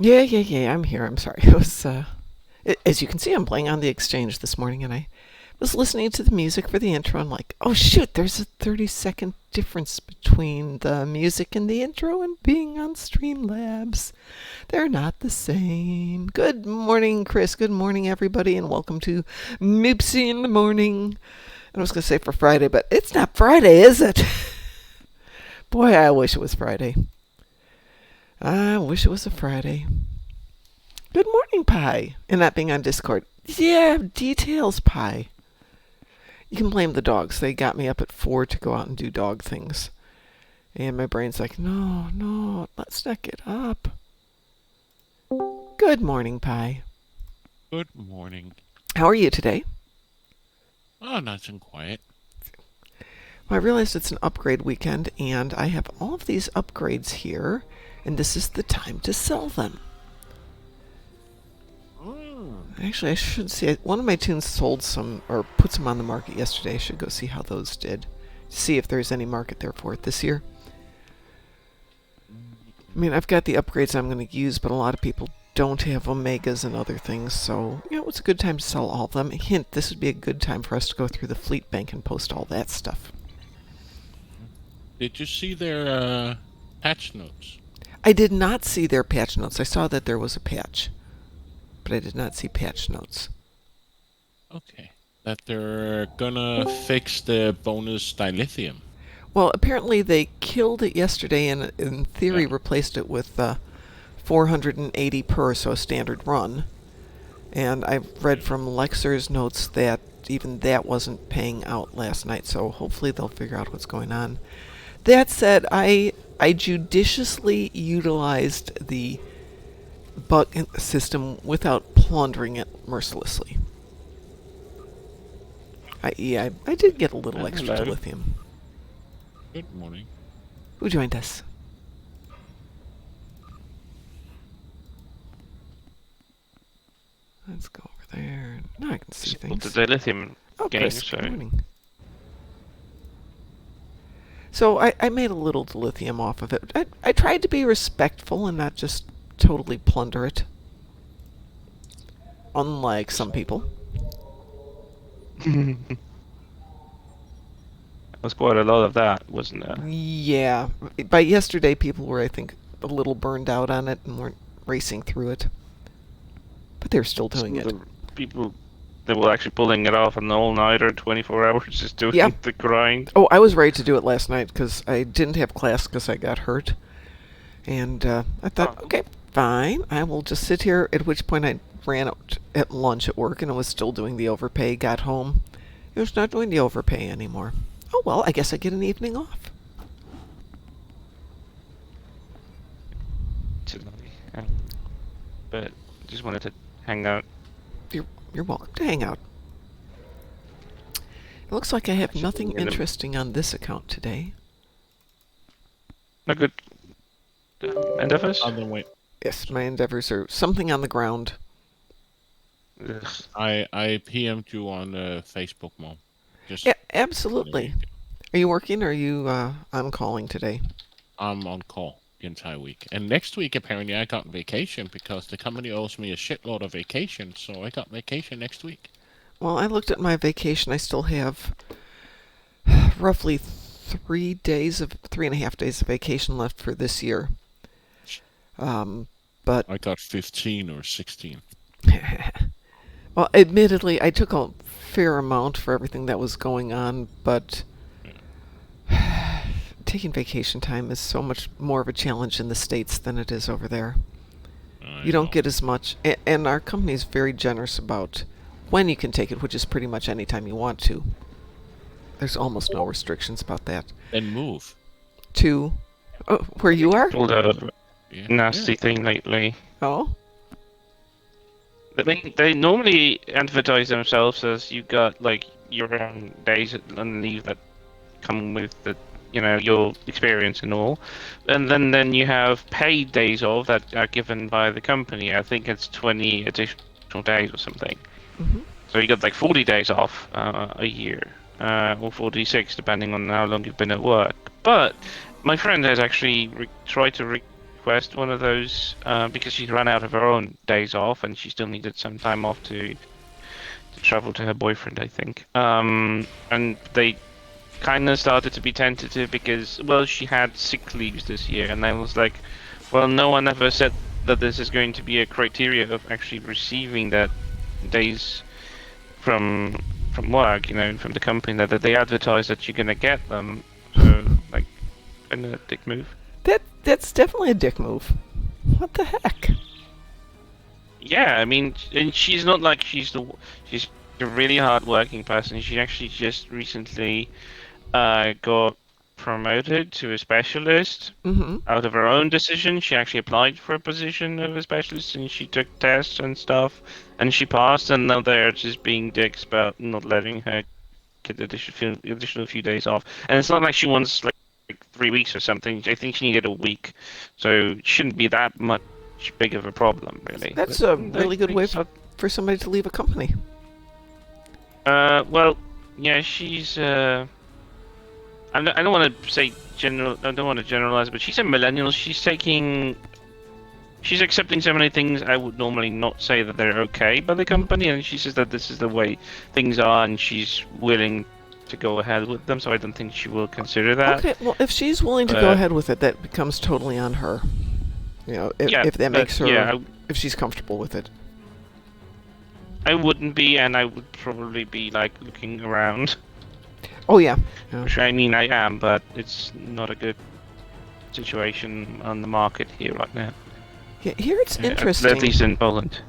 Yeah. I'm here. I'm sorry. It was, as you can see, I'm playing on the Exchange this morning, and I was listening to the music for the intro. I'm like, oh shoot, there's a 30-second difference between the music in the intro and being on Streamlabs. They're not the same. Good morning, Chris. Good morning, everybody, and welcome to Moopsy in the morning. I was going to say for Friday, but it's not Friday, is it? Boy, I wish it was Friday. I wish it was a Friday. Good morning, Pi. And not being on Discord. Yeah, details, Pi. You can blame the dogs. They got me up at 4 to go out and do dog things. And my brain's like, no, let's not get up. Good morning, Pi. Good morning. How are you today? Oh, nice and quiet. Well, I realized it's an upgrade weekend, and I have all of these upgrades here, and this is the time to sell them. Actually, I should see. One of my tunes sold some, or put some on the market yesterday. I should go see how those did. See if there's any market there for it this year. I mean, I've got the upgrades I'm going to use, but a lot of people don't have Omegas and other things, so, it's a good time to sell all of them. Hint, this would be a good time for us to go through the fleet bank and post all that stuff. Did you see their patch notes? I did not see their patch notes. I saw that there was a patch, but I did not see patch notes. Okay. That they're gonna fix the bonus dilithium. Well, apparently they killed it yesterday and in theory replaced it with 480 per, so a standard run. And I've read from Lexer's notes that even that wasn't paying out last night, so hopefully they'll figure out what's going on. That said, I judiciously utilized the bug system without plundering it mercilessly. I did get a little extra Hello. lithium. Good morning. Who joined us? Let's go over there. Now I can see things. The dilithium Oh, game, Chris, so good morning. So I made a little dilithium off of it. I tried to be respectful and not just totally plunder it. Unlike some people. there was quite a lot of that, wasn't there? Yeah. By yesterday, people were, I think, a little burned out on it and weren't racing through it. But they're still doing it. People that were actually pulling it off an all-nighter, 24 hours, just doing the grind. Oh, I was ready to do it last night because I didn't have class because I got hurt. And I thought, okay, fine. I will just sit here, at which point I ran out at lunch at work and I was still doing the overpay, got home. It was not doing the overpay anymore. Oh, well, I guess I get an evening off. But just wanted to hang out. You're welcome to hang out. It looks like I have nothing interesting on this account today. No good endeavors? On the way. Yes, my endeavors are something on the ground. Ugh. I PM'd you on Facebook, Mom. Just Yeah, absolutely. Are you working or are you on calling today? I'm on call the entire week. And next week, apparently, I got vacation because the company owes me a shitload of vacation, so I got vacation next week. Well, I looked at my vacation. I still have roughly 3.5 days of vacation left for this year. But I got 15 or 16. well, admittedly, I took a fair amount for everything that was going on, but taking vacation time is so much more of a challenge in the States than it is over there. You don't get as much, and our company is very generous about when you can take it, which is pretty much any time you want to. There's almost no restrictions about that. Then move. To where you are? Pulled out a nasty thing lately. Oh? They normally advertise themselves as you got like your own days on leave that come with the your experience and all, and then you have paid days off that are given by the company. I think it's 20 additional days or something. Mm-hmm. So you got like 40 days off a year, or 46 depending on how long you've been at work. But my friend has actually tried to request one of those because she'd run out of her own days off, and she still needed some time off to travel to her boyfriend, I think. And they kind of started to be tentative because, well, she had sick leaves this year, and I was like, well, no one ever said that this is going to be a criteria of actually receiving that days from work, from the company, that they advertise that you're gonna get them. So, like, a dick move. That's definitely a dick move. What the heck? Yeah, I mean, and she's not like she's a really hard-working person. She actually just recently got promoted to a specialist Mm-hmm. out of her own decision. She actually applied for a position of a specialist, and she took tests and stuff, and she passed. And now they're just being dicks about not letting her get additional few days off. And it's not like she wants like 3 weeks or something. I think she needed a week, so it shouldn't be that much big of a problem, really. That's But a really good way for somebody to leave a company. Well, yeah, she's I don't want to say general. I don't want to generalize, but she's a millennial. She's accepting so many things I would normally not say that they're okay by the company, and she says that this is the way things are, and she's willing to go ahead with them. So I don't think she will consider that. Okay, well, if she's willing to go ahead with it, that becomes totally on her. If that makes her, if she's comfortable with it. I wouldn't be, and I would probably be like looking around. Oh yeah. Which I mean I am, but it's not a good situation on the market here right now. Yeah, here it's interesting. At least in Poland.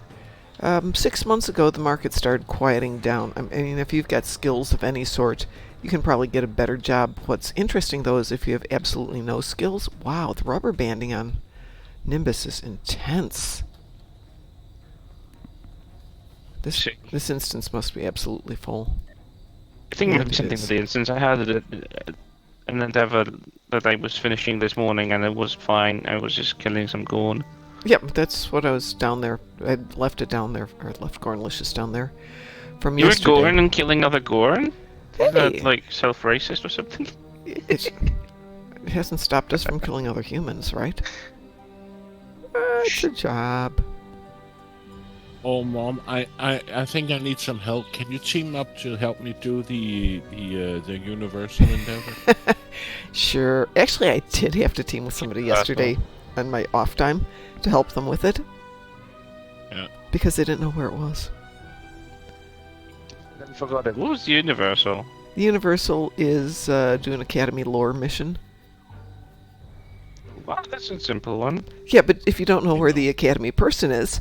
6 months ago, the market started quieting down. I mean, if you've got skills of any sort, you can probably get a better job. What's interesting, though, is if you have absolutely no skills, wow, the rubber banding on Nimbus is intense. This instance must be absolutely full. I think maybe something with the instance. I had an endeavor that I was finishing this morning, and it was fine. I was just killing some Gorn. Yep, that's what I was down there. I left it down there, or left Gornlicious down there from you yesterday. You were Gorn and killing other Gorn? Hey. Is that like self-racist or something? It hasn't stopped us from killing other humans, right? It's a job. Oh, Mom, I think I need some help. Can you team up to help me do the Universal endeavor? Sure. Actually, I did have to team with somebody yesterday on my off time to help them with it. Yeah. Because they didn't know where it was. I forgot it. What was the Universal? The Universal is doing Academy lore mission. Well, that's a simple one. Yeah, but if you don't know where the Academy person is...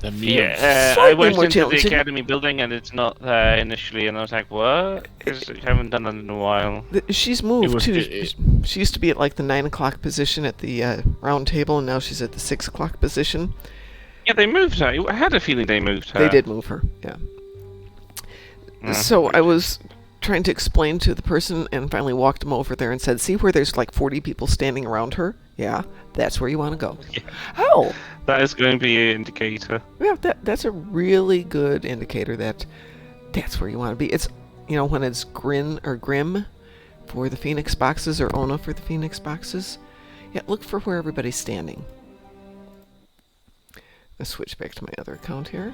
I went into the Academy building and it's not there initially, and I was like, what? Because I haven't done that in a while. She's moved too. She used to be at like the 9 o'clock position at the round table, and now she's at the 6 o'clock position. Yeah, they moved her. I had a feeling they moved her. They did move her, yeah. So I was trying to explain to the person and finally walked them over there and said, see where there's like 40 people standing around her? Yeah, that's where you want to go. Yeah. Oh! That is going to be an indicator. Yeah, that's a really good indicator that that's where you want to be. It's, when it's Grin or Grim for the Phoenix boxes or Ona for the Phoenix boxes. Yeah, look for where everybody's standing. Let's switch back to my other account here.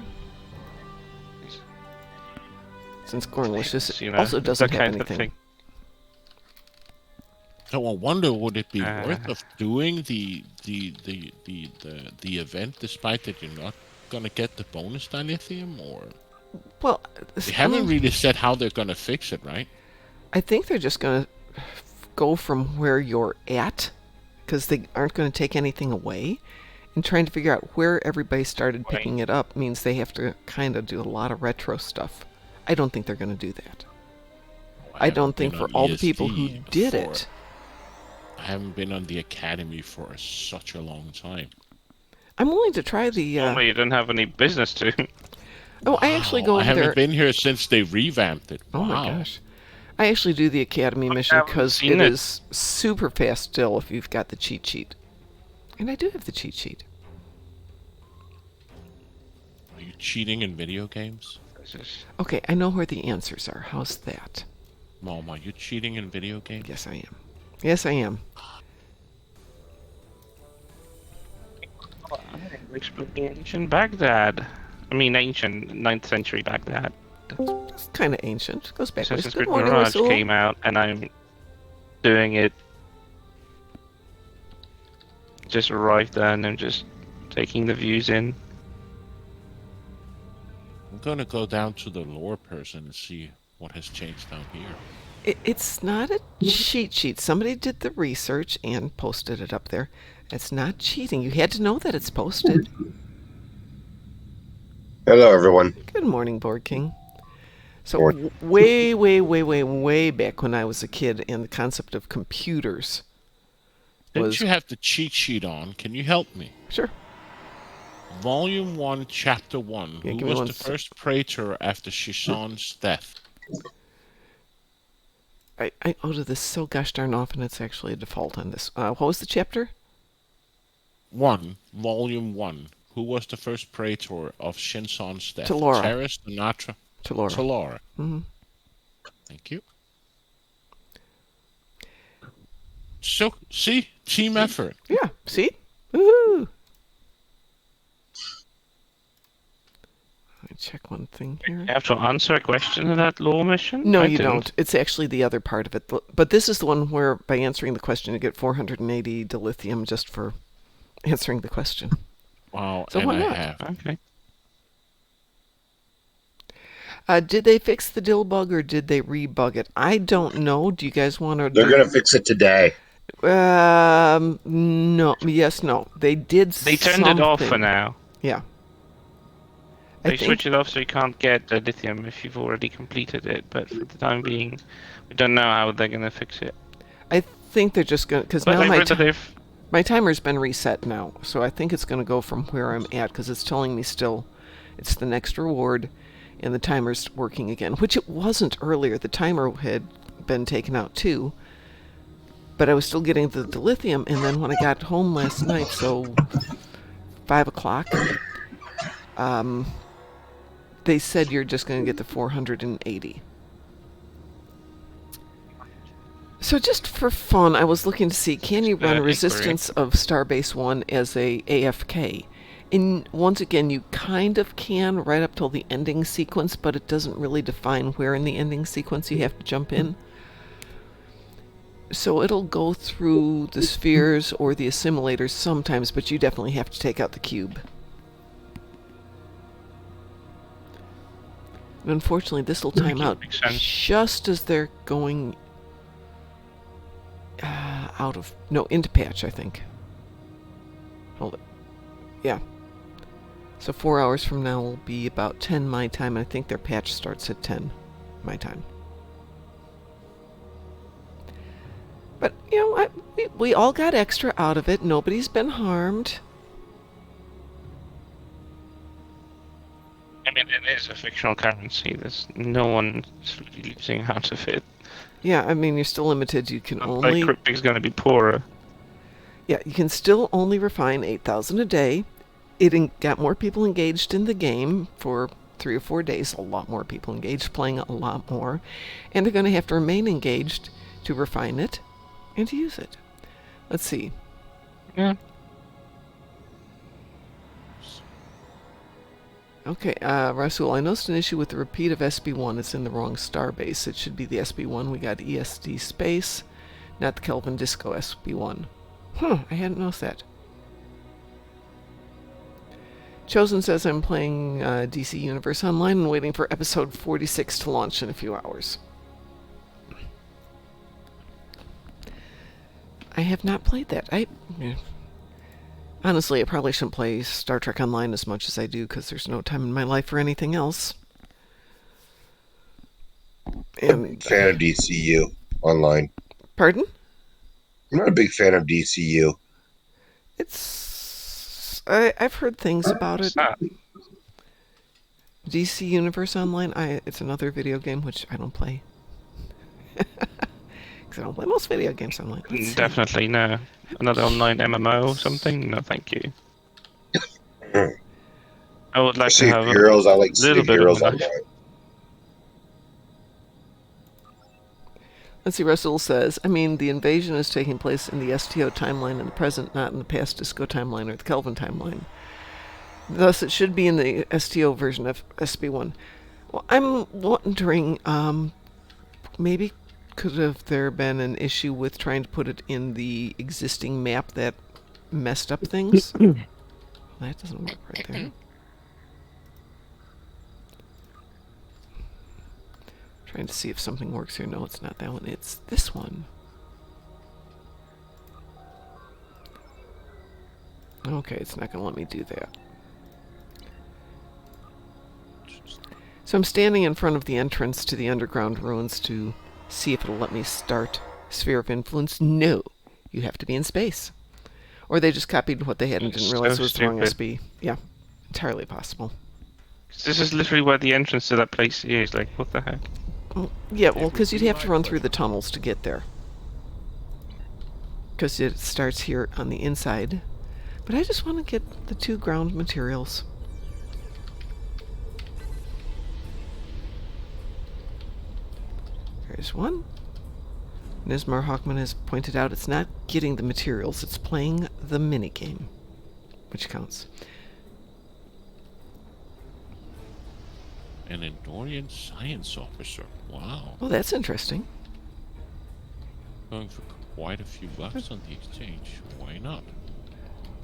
Since Gornlicious also doesn't have anything. So I wonder, would it be worth of doing the event, despite that you're not gonna get the bonus dilithium, or? Well, they haven't really said how they're gonna fix it, right? I think they're just gonna go from where you're at, because they aren't gonna take anything away, and trying to figure out where everybody started picking it up means they have to kind of do a lot of retro stuff. I don't think they're gonna do that. I don't think for all the people who did it. I haven't been on the Academy for such a long time. I'm willing to try the... Normally you don't have any business to. Oh, I actually go over there... I haven't been here since they revamped it. Oh my gosh. I actually do the Academy mission because it is super fast still if you've got the cheat sheet. And I do have the cheat sheet. Are you cheating in video games? Okay, I know where the answers are. How's that? Mom, are you cheating in video games? Yes, I am. Yes, I am. exploring ancient Baghdad. I mean, ancient 9th century Baghdad. It's kind of ancient. Goes back ways. Assassin's Good Creed morning, Mirage Rasul. came out, and I'm doing it. Just arrived there, and I'm just taking the views in. I'm gonna go down to the lore person and see what has changed down here. It's not a cheat sheet. Somebody did the research and posted it up there. It's not cheating. You had to know that it's posted. Hello, everyone. Good morning, Board King. So Morning. way back when I was a kid and the concept of computers Didn't was... you have the cheat sheet on? Can you help me? Sure. Volume 1, Chapter 1. Yeah, Who give me was one the sec. first praetor after Shison's death? I order this so gosh darn often it's actually a default on this. What was the chapter? 1, Volume 1. Who was the first praetor of Shinson's death? Talora. Terrace, Natra, Talora. Talora. Mm-hmm. Thank you. So, see? Team effort. Yeah, see? Woohoo! Let me check one thing here. You have to answer a question in that law mission? No, I you didn't. don't. It's actually the other part of it. But this is the one where, by answering the question, you get 480 dilithium just for answering the question. Wow, So and why I not? have. Okay. Did they fix the dill bug or did they rebug it? I don't know. Do you guys want to... They're going to fix it today. No. Yes, no. They did They turned it off for something. now. Yeah. They I think switched it off so you can't get the lithium if you've already completed it. But for the time being, we don't know how they're going to fix it. they're just going to... Because But now I read that if my timer's been reset now, so I think it's going to go from where I'm at, because it's telling me still it's the next reward, and the timer's working again, which it wasn't earlier. The timer had been taken out too, but I was still getting the dilithium, and then when I got home last night, so 5 o'clock, they said you're just going to get the 480. So just for fun, I was looking to see, can you run inquiry. Resistance of Starbase 1 as a AFK? And once again, you kind of can right up till the ending sequence, but it doesn't really define where in the ending sequence you have to jump in. So it'll go through the spheres or the assimilators sometimes, but you definitely have to take out the cube. And unfortunately, this will time out makes sense. just as they're going into patch, I think. Hold it. Yeah. So 4 hours from now will be about 10 my time. I think their patch starts at 10 my time. But, you know, we all got extra out of it. Nobody's been harmed. I mean, it is a fictional currency. There's no one really losing out of it. Yeah, I mean, you're still limited. You can Like only... Cryptic's going to be poorer. Yeah, you can still only refine 8,000 a day. It got more people engaged in the game for 3 or 4 days. A lot more people engaged, playing a lot more. And they're going to have to remain engaged to refine it and to use it. Let's see. Yeah. Okay, Rasul, I noticed an issue with the repeat of SB1. It's in the wrong starbase. It should be the SB1. We got ESD space, not the Kelvin Disco SB1. I hadn't noticed that. Chosen says I'm playing DC Universe Online and waiting for episode 46 to launch in a few hours. I have not played that. Honestly, I probably shouldn't play Star Trek Online as much as I do, because there's no time in my life for anything else. I'm a big fan of DCU online. Pardon? I'm not a big fan of DCU. I've heard things about it. What's that? DC Universe Online, it's another video game which I don't play. Because I don't play most video games online. Let's see. Definitely no. Another online MMO or something? No, thank you. I would like to City have of Heroes, I like a City little of bit Heroes of online. life. Let's see, Russell says, I mean, the invasion is taking place in the STO timeline in the present, not in the past Disco timeline or the Kelvin timeline. Thus, it should be in the STO version of SB1. Well, I'm wondering, maybe could have there been an issue with trying to put it in the existing map that messed up things? That doesn't work right there. Trying to see if something works here. No, it's not that one. It's this one. Okay, it's not going to let me do that. So I'm standing in front of the entrance to the underground ruins to see if it'll let me start Sphere of Influence. No, you have to be in space. Or they just copied what they had and didn't realize it was the wrong SB. Yeah, entirely possible. This is literally where the entrance to that place is. Like, what the heck? Well, yeah, well, because you'd have to run through the tunnels to get there. Because it starts here on the inside. But I just want to get the 2 ground materials. There's one. And as Mar Hawkman has pointed out, it's not getting the materials, it's playing the minigame, which counts. An Endorian science officer. Wow. Well, that's interesting. Going for quite a few bucks on the exchange. Why not?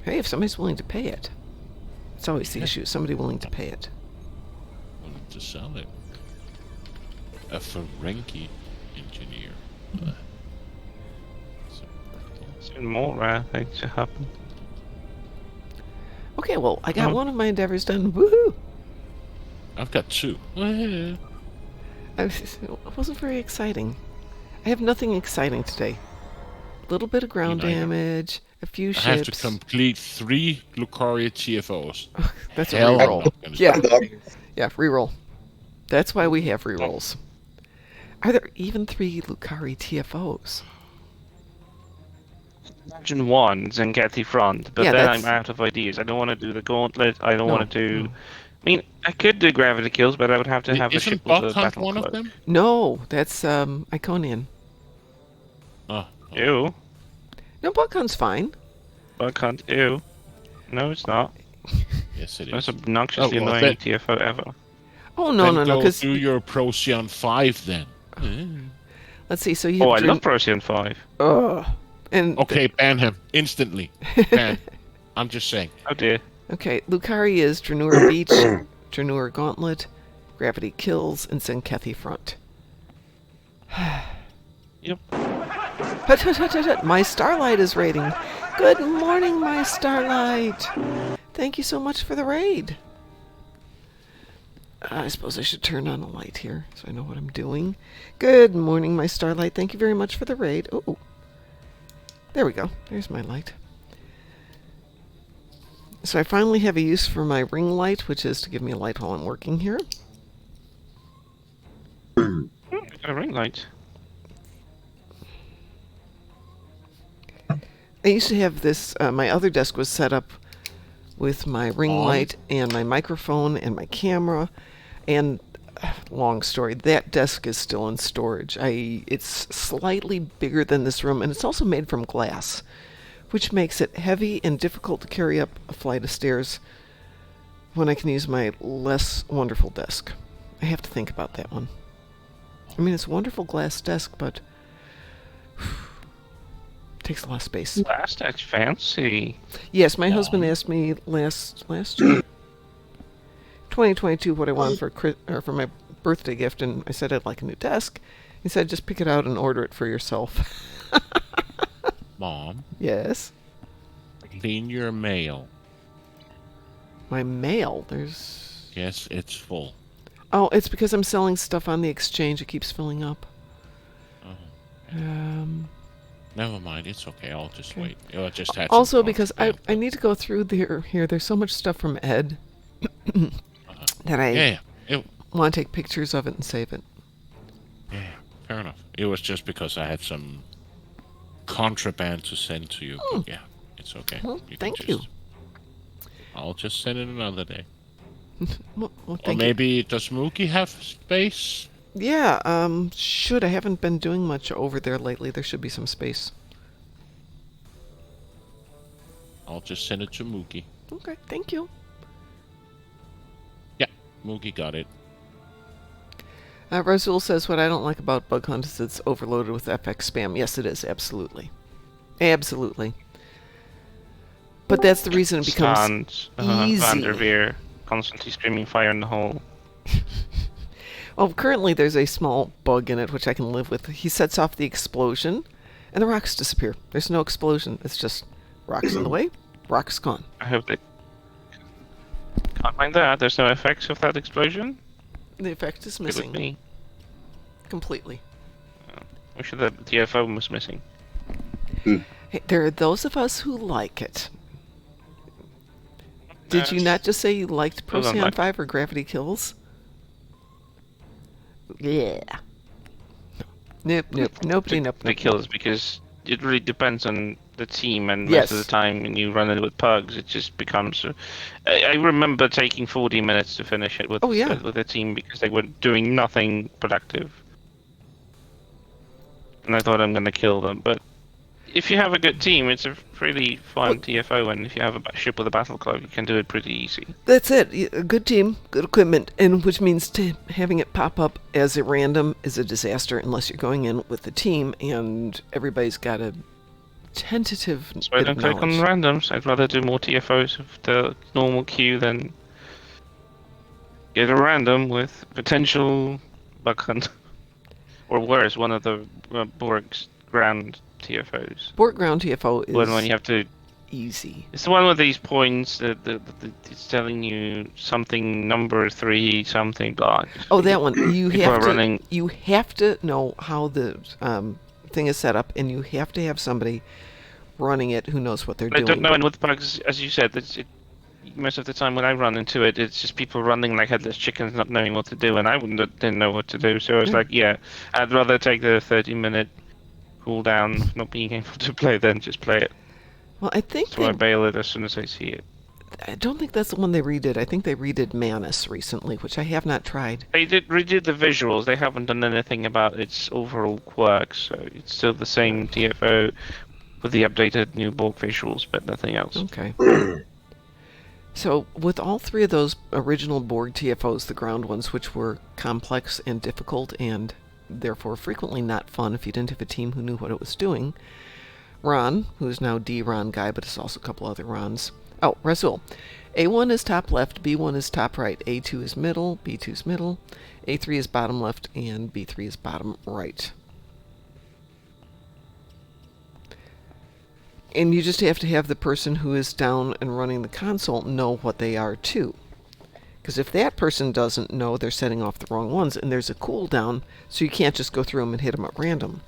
Hey, if somebody's willing to pay it. It's always the issue, somebody willing to pay it. Willing to sell it. A Ferengi engineer. Soon more rare things to happen. Okay, well, I got one of my endeavors done. Woohoo! I've got 2. It wasn't very exciting. I have nothing exciting today. A little bit of ground damage, a few ships. I have to complete 3 Lucaria TFOs. That's Hell, a reroll. Yeah, Dog. yeah, reroll. That's why we have rerolls. Are there even 3 Lucari TFOs? Imagine 1 Zengetti front, but Yeah, then that's- I'm out of ideas. I don't want to do the gauntlet. I don't No, want to do. no. I mean, I could do gravity kills, but I would have to have a Isn't ship with a Bug Hunt battle one cloak. of them? No, that's Iconian. Oh. Ew. No, Bug Hunt's fine. Bug Hunt. Ew. No, it's not. Yes, it Most is. obnoxiously Oh, well, annoying then- TFO ever. Oh, no, Then no, no, go because... do your Procyon 5 then. Let's see, so you have... Oh, I love Procyon 5. Ugh. And Okay, ban him. Instantly. Ban. I'm just saying. Oh dear. okay, Lucari is Dranur Beach, Dranur Gauntlet, Gravity Kills, and Zenkethi Front. Yep. Hut, hut, hut, hut, hut. My Starlight is raiding. Good morning, my Starlight. Thank you so much for the raid. I suppose I should turn on a light here so I know what I'm doing. Good morning, my Starlight. Thank you very much for the raid. Oh, there we go. There's my light. So I finally have a use for my ring light, which is to give me a light while I'm working here. Got a ring light. I used to have this, my other desk was set up with my ring light and my microphone and my camera. And, long story, that desk is still in storage. It's slightly bigger than this room, and it's also made from glass, which makes it heavy and difficult to carry up a flight of stairs when I can use my less wonderful desk. I have to think about that one. I mean, it's a wonderful glass desk, but takes a lot of space. Glass, that's fancy. Yes, my husband asked me last year, 2022, what I wanted for my birthday gift, and I said I'd like a new desk. He said, just pick it out and order it for yourself. Mom, Yes. clean your mail. My mail, there's... Yes, it's full. Oh, it's because I'm selling stuff on the exchange. It keeps filling up. Oh. Never mind, it's okay. I'll just Okay. wait. I just had Also, some because thoughts. I need to go through here. There's so much stuff from Ed that I Yeah, it, want to take pictures of it and save it. yeah, fair enough. It was just because I had some contraband to send to you. But yeah, it's okay. Well, can thank you. I'll just send it another day. Well, Or thank you. maybe does Mookie have space? Yeah, I haven't been doing much over there lately. There should be some space. I'll just send it to Mookie. Okay, thank you. Moogie got it. Razul says, what I don't like about Bug Hunt is it's overloaded with FX spam. Yes, it is. Absolutely. Absolutely. But that's the reason it becomes easy. Vanderveer constantly screaming fire in the hole. Well, currently there's a small bug in it, which I can live with. He sets off the explosion, and the rocks disappear. There's no explosion. It's just rocks in the way, rocks gone. I hope they can't find that. There's no effects of that explosion. The effect is Good with missing me. completely. Wish the TFO was missing. Hey, there are those of us who like it. Did you not just say you liked Hold on, Procyon Mike. 5 or Gravity Kills? Yeah. Nope. Nobody. The kills, because it really depends on the team, and Yes. most of the time when you run it with pugs, it just becomes. I remember taking 40 minutes to finish it with with a team because they were doing nothing productive, and I thought I'm going to kill them. But if you have a good team, it's a pretty fun TFO, and if you have a ship with a battle club, you can do it pretty easy. That's it. A good team, good equipment, and which means having it pop up as a random is a disaster unless you're going in with a team and everybody's got a tentative So I bit don't of click on knowledge. randoms. I'd rather do more TFOs of the normal queue than get a random with potential bug hunt. Or worse, one of the Borg's ground TFOs. Borg Ground TFO is When you have to... easy. It's the one with these points that it's telling you something number 3 something blah. Oh, that one. You People have are to. running- You have to know how the thing is set up, and you have to have somebody running it who knows what they're I doing. don't know, and with bugs, as you said, most of the time when I run into it, it's just people running like headless chickens, not knowing what to do, and I didn't know what to do. So I was like, yeah, I'd rather take the 30-minute cooldown of not being able to play than just play it. Well, I think So I bail it as soon as I see it. I don't think that's the one they redid. I think they redid Manus recently, which I have not tried. They did redo the visuals. They haven't done anything about its overall quirks, so it's still the same TFO with the updated new Borg visuals, but nothing else. Okay. So, with all three of those original Borg TFOs, the ground ones, which were complex and difficult and therefore frequently not fun if you didn't have a team who knew what it was doing, Ron, who is now D-Ron guy, but there's also a couple other Rons. Oh, Razul. A1 is top left, B1 is top right, A2 is middle, B2 is middle, A3 is bottom left, and B3 is bottom right. And you just have to have the person who is down and running the console know what they are too. Because if that person doesn't know, they're setting off the wrong ones, and there's a cooldown, so you can't just go through them and hit them at random.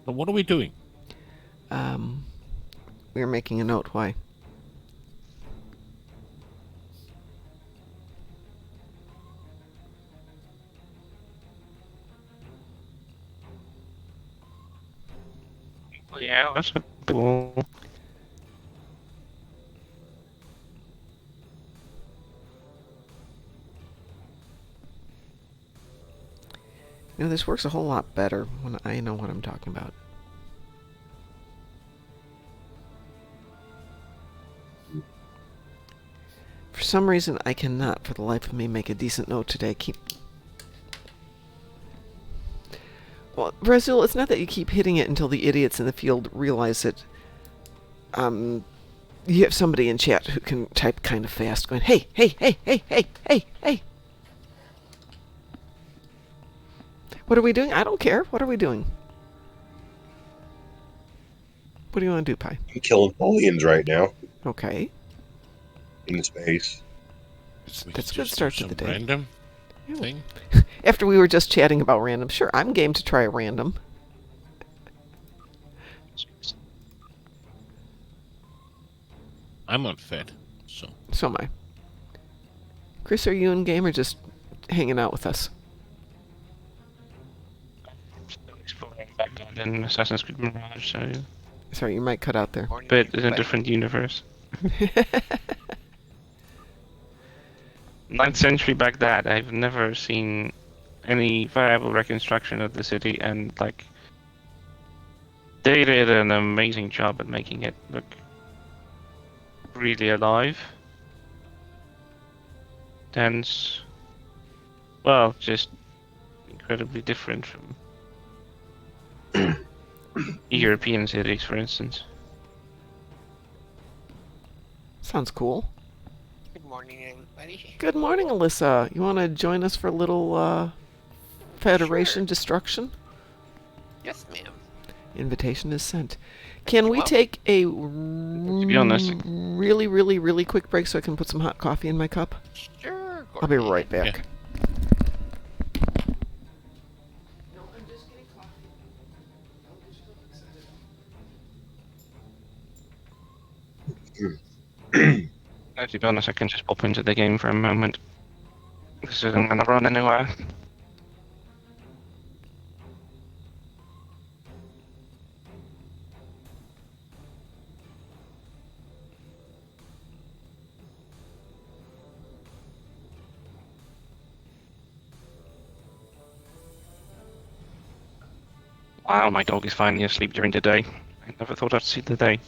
But what are we doing? We're making a note. Why? Yeah, that's cool. You know, this works a whole lot better when I know what I'm talking about. For some reason, I cannot, for the life of me, make a decent note today. Well, Brazil, it's not that you keep hitting it until the idiots in the field realize that you have somebody in chat who can type kind of fast going, hey, hey, hey, hey, hey, hey, hey. What are we doing? I don't care. What are we doing? What do you want to do, Pi? I'm killing Paulians right now Okay. in space. We That's a could good just start do to the some day. Random Yeah. thing. After we were just chatting about random, sure, I'm game to try a random. I'm unfed, so So am I. Chris, are you in game or just hanging out with us? Still exploring Baghdad in Assassin's Creed Mirage, so Sorry, you might cut out there. but in a different universe. 9th century Baghdad. I've never seen any viable reconstruction of the city, and like They did an amazing job at making it look really alive. Tense. Well, just incredibly different from European cities, for instance. Sounds cool. Good morning, everybody. Good morning, Alyssa. You want to join us for a little Federation Sure. destruction? Yes, ma'am. Invitation is sent. Can we Well, take a To be honest, really, really, really quick break so I can put some hot coffee in my cup? Sure. I'll be right back. Yeah. No, I'm just getting coffee. Don't get yourself excited. to be honest, I can just pop into the game for a moment. This isn't gonna run anywhere. Wow, my dog is finally asleep during the day. I never thought I'd see the day.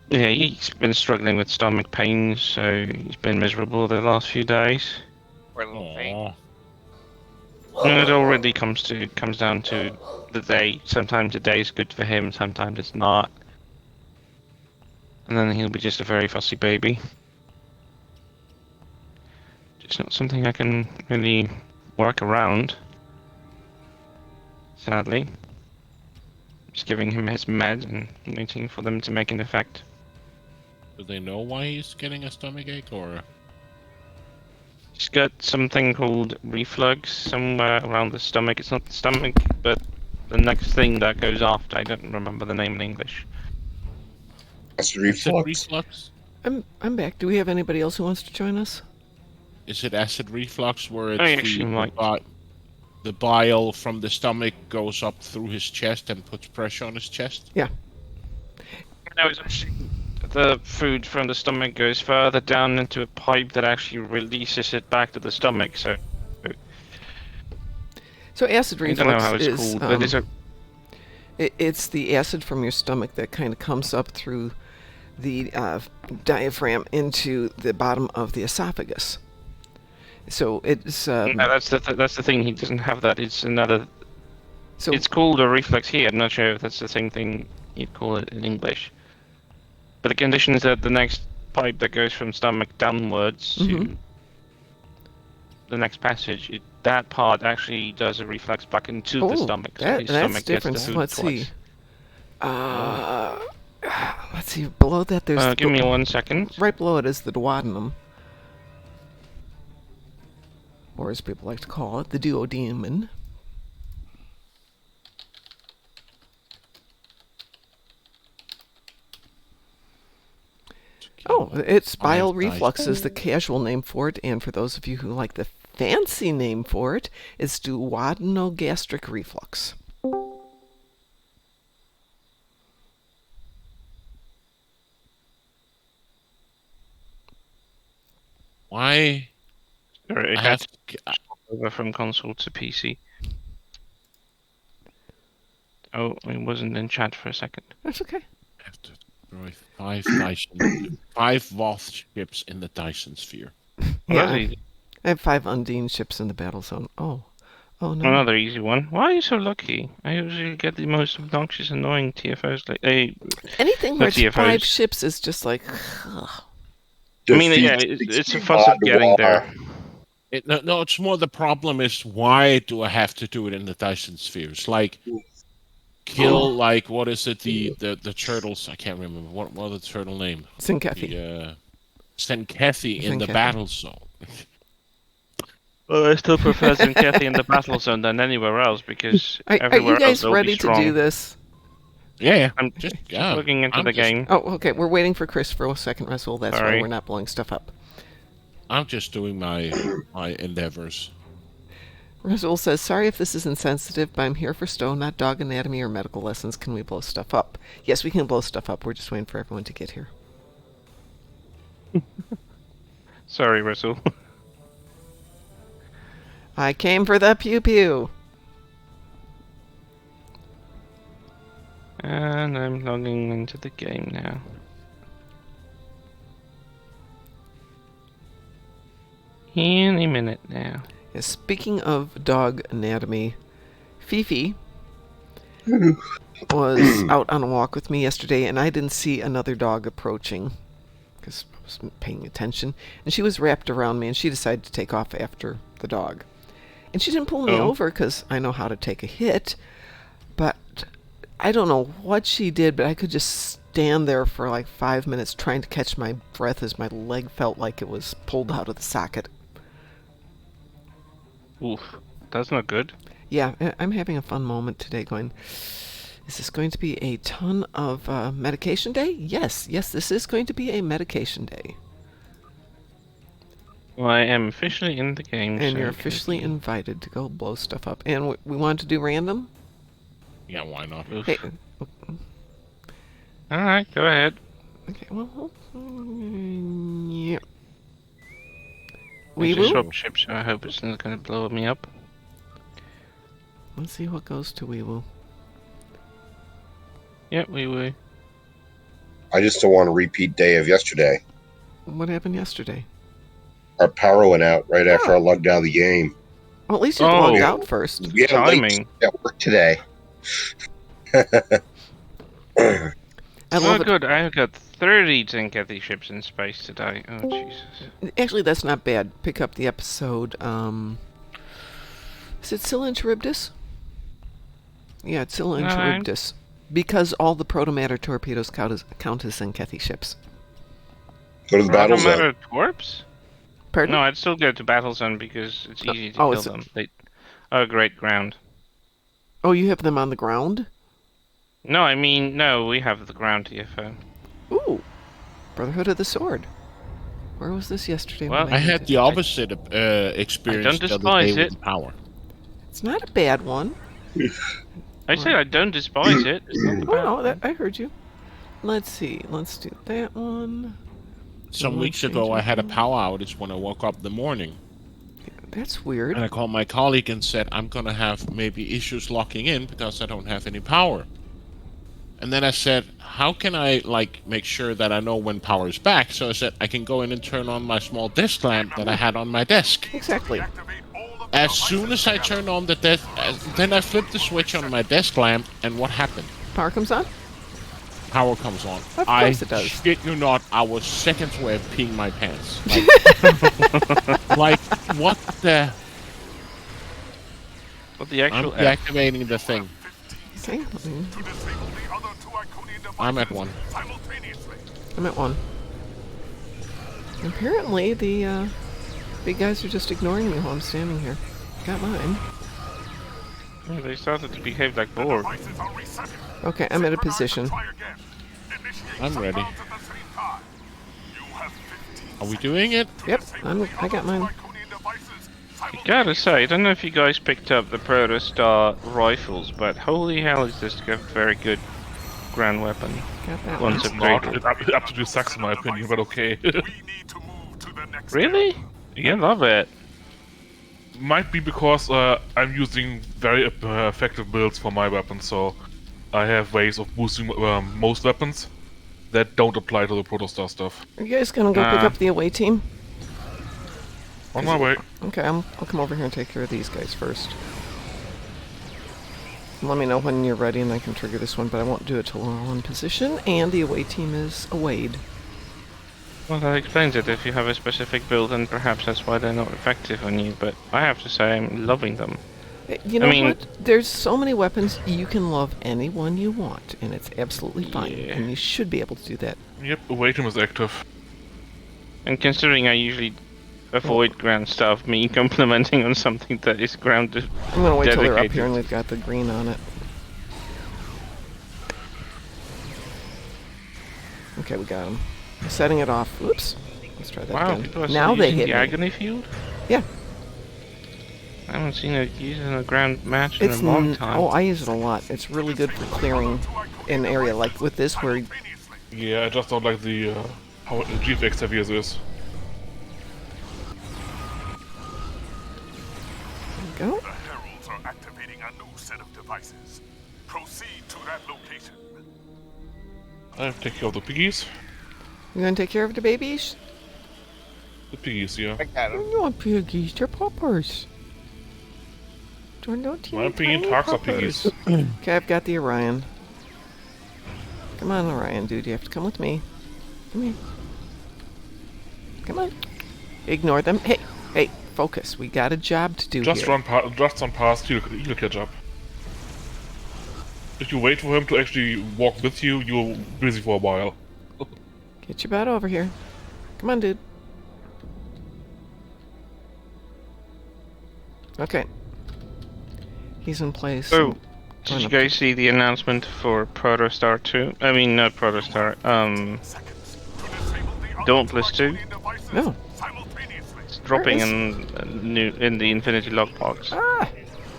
Yeah, he's been struggling with stomach pains, so he's been miserable the last few days. Poor little thing. Aw. And it already comes down to the day. Sometimes the day is good for him, sometimes it's not. And then he'll be just a very fussy baby. It's not something I can really work around. Sadly. Just giving him his meds and waiting for them to make an effect. Do they know why he's getting a stomach ache, or? He's got something called reflux somewhere around the stomach. It's not the stomach, but the next thing that goes after. I don't remember the name in English. Acid Is it reflux. reflux? I'm back. Do we have anybody else who wants to join us? Is it acid reflux where it's I actually might. The bile from the stomach goes up through his chest and puts pressure on his chest? No, it's actually the food from the stomach goes further down into a pipe that actually releases it back to the stomach. So So acid I reflux don't know how it's is called, but it's a it's the acid from your stomach that kind of comes up through the diaphragm into the bottom of the esophagus. So it's no, that's the thing. He doesn't have that. It's another. so It's called a reflux here. I'm not sure if that's the same thing you'd call it in English. But the condition is that the next pipe that goes from stomach downwards to Mhm. the next passage, that part actually does a reflux back into the stomach. So his that's stomach different. gets the So food let's twice. see. Let's see. Below that, there's the Give me 1 second. right below it is the duodenum, or as people like to call it, the duodenum. Oh, it's bile reflux is the casual name for it, and for those of you who like the fancy name for it, it's duodenogastric reflux. Why? Sorry, I I have had to, to over from console to PC. Oh, it wasn't in chat for a second. That's okay. I have to destroy 5 Voth ships in the Dyson sphere. Well, Yeah, that's easy. I have 5 Undine ships in the battle zone. Oh no. Another easy one. Why are you so lucky? I usually get the most obnoxious, annoying TFOs. Like, Anything the where it's 5 TFOs. ships is just like, ugh. I mean, yeah, Defeat it's a 60 fuss of mod getting war. there. No, it's more the problem is why do I have to do it in the Dyson spheres? Like, kill, like, what is it, the turtles, I can't remember, what the turtle name? Sinkethi. The, Zenkethi in the Zenkethi. battle zone. Well, I still prefer Zenkethi in the battle zone than anywhere else because Are everywhere you guys else they'll ready be to strong. do this? Yeah, I'm just looking into the game. Oh, okay. We're waiting for Chris for a second, Russell. That's why Sorry. we're not blowing stuff up. I'm just doing my endeavors. Russell says, sorry if this is insensitive, but I'm here for Stowe, not dog anatomy or medical lessons. Can we blow stuff up? Yes, we can blow stuff up. We're just waiting for everyone to get here. Sorry, Russell. I came for the pew-pew. And I'm logging into the game now. Any minute now. Yeah, speaking of dog anatomy, Fifi was out on a walk with me yesterday, and I didn't see another dog approaching because I wasn't paying attention. And she was wrapped around me, and she decided to take off after the dog. And she didn't pull me Oh. over because I know how to take a hit, but I don't know what she did, but I could just stand there for like 5 minutes trying to catch my breath as my leg felt like it was pulled out of the socket. Oof, that's not good. Yeah, I'm having a fun moment today going, is this going to be a ton of medication day? Yes, this is going to be a medication day. Well, I am officially in the game. And so you're officially invited to go blow stuff up. And we want to do random? Yeah, why not? Oof. Hey, Alright, go ahead. okay, well, yeah. We Weeboo? just swapped ships, so I hope it's not going to blow me up. Let's see what goes to Weewoo. Yep, we will. I just don't want a repeat day of yesterday. What happened yesterday? Our power went out right after I logged out of the game. Well, at least you Oh. logged out first. We had a late Timing. at work today. I love it. Good, I got 30 Tenkethy ships in space today. Oh, Jesus. Actually, that's not bad. Pick up the episode. Is it still in Charybdis? Yeah, it's still in No, Charybdis. Because all the protomatter torpedoes count as Zenkethy ships. Go to the battle Doesn't zone. matter torps? Pardon? No, I'd still go to battle zone because it's easy to oh, kill is it- them. Oh, great ground. Oh, you have them on the ground? No, I mean, no, we have the ground TFO. Ooh. Brotherhood of the Sword. Where was this yesterday? Well, when I needed had it? the opposite experience the other despise day it. with the power. It's not a bad one. I said I don't despise it. It's not the Oh, bad no, one. I heard you. Let's see. Let's do that one. Some One weeks ago, change I had a of- power outage when I woke up in the morning. That's weird. And I called my colleague and said, I'm going to have maybe issues locking in because I don't have any power. And then I said, how can I make sure that I know when power is back? So I said, I can go in and turn on my small desk lamp that I had on my desk. Exactly. As soon as I turned on the desk, then I flipped the switch on my desk lamp, and what happened? Power comes on? Power comes on. Of I course it does. shit you not, I was seconds away of peeing my pants. Like what the? What the I'm actual F? deactivating the thing. Okay. I'm at one. I'm at one. Apparently, the big guys are just ignoring me while I'm standing here. Got mine. Yeah, they started to behave like bored. Okay, I'm at a position. I'm ready. Are we doing it? Yep, I got mine. I gotta say, I don't know if you guys picked up the Protostar rifles, but holy hell is this a very good ground weapon. Got that one. Once It's not. upgraded. It absolutely sucks in my opinion, but okay. Really? I love it. Might be because I'm using very effective builds for my weapons, so I have ways of boosting most weapons that don't apply to the Protostar stuff. Are you guys gonna go pick Nah. up the away team? On my way. Okay, I'll come over here and take care of these guys first. Let me know when you're ready and I can trigger this one, but I won't do it till we're all in position, and the away team is awayed. Well, that explains it. If you have a specific build, then perhaps that's why they're not effective on you. But I have to say, I'm loving them. You know mean- what? There's so many weapons, you can love any one you want, and it's absolutely fine, Yeah. and you should be able to do that. Yep, away team is active. And considering I usually avoid ground stuff, me complimenting on something that is grounded. I'm gonna wait till they're up Dedicated. here and we've got the green on it. Okay, we got them. Setting it off. Oops. Let's try that Wow, again. people are Now still they using hit the me. agony field? Yeah. I haven't seen it used in a ground match in It's a long time. oh, I use it a lot. It's really good for clearing an area like with this where Yeah, I just don't like the how GFX heavy it is. go. The heralds are activating a new set of devices. Proceed I have to take care of the piggies. You gonna take care of the babies? The piggies, yeah. I got him. They're not piggies, they're puppers. They're no teeny My opinion, tiny talks are puppers. piggies. Okay, I've got the Orion. Come on, Orion, dude, you have to come with me. Come here. Come on. Ignore them. Hey, hey, focus. We got a job to do Just here. run past, he'll catch up. If you wait for him to actually walk with you, you're busy for a while. Get your butt over here. Come on, dude. Okay. He's in place. Oh, did Going you up. guys see the announcement for Protostar 2? I mean, not Protostar. Dauntless 2. No. It's dropping is- in the Infinity Lockbox. Ah!